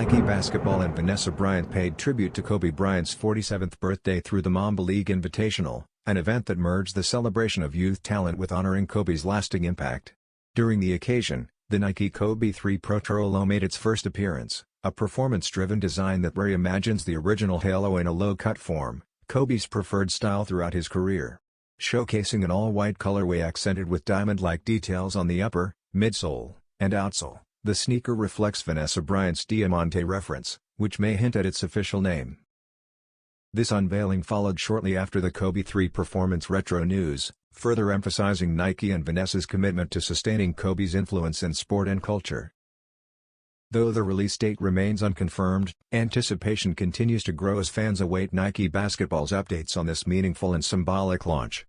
Nike Basketball and Vanessa Bryant paid tribute to Kobe Bryant's 47th birthday through the Mamba League Invitational, an event that merged the celebration of youth talent with honoring Kobe's lasting impact. During the occasion, the Nike Kobe 3 Protro Low made its first appearance, a performance-driven design that reimagines the original halo in a low-cut form, Kobe's preferred style throughout his career. Showcasing an all-white colorway accented with diamond-like details on the upper, midsole, and outsole, the sneaker reflects Vanessa Bryant's Diamante reference, which may hint at its official name. This unveiling followed shortly after the Kobe 3 performance retro news, further emphasizing Nike and Vanessa's commitment to sustaining Kobe's influence in sport and culture. Though the release date remains unconfirmed, anticipation continues to grow as fans await Nike Basketball's updates on this meaningful and symbolic launch.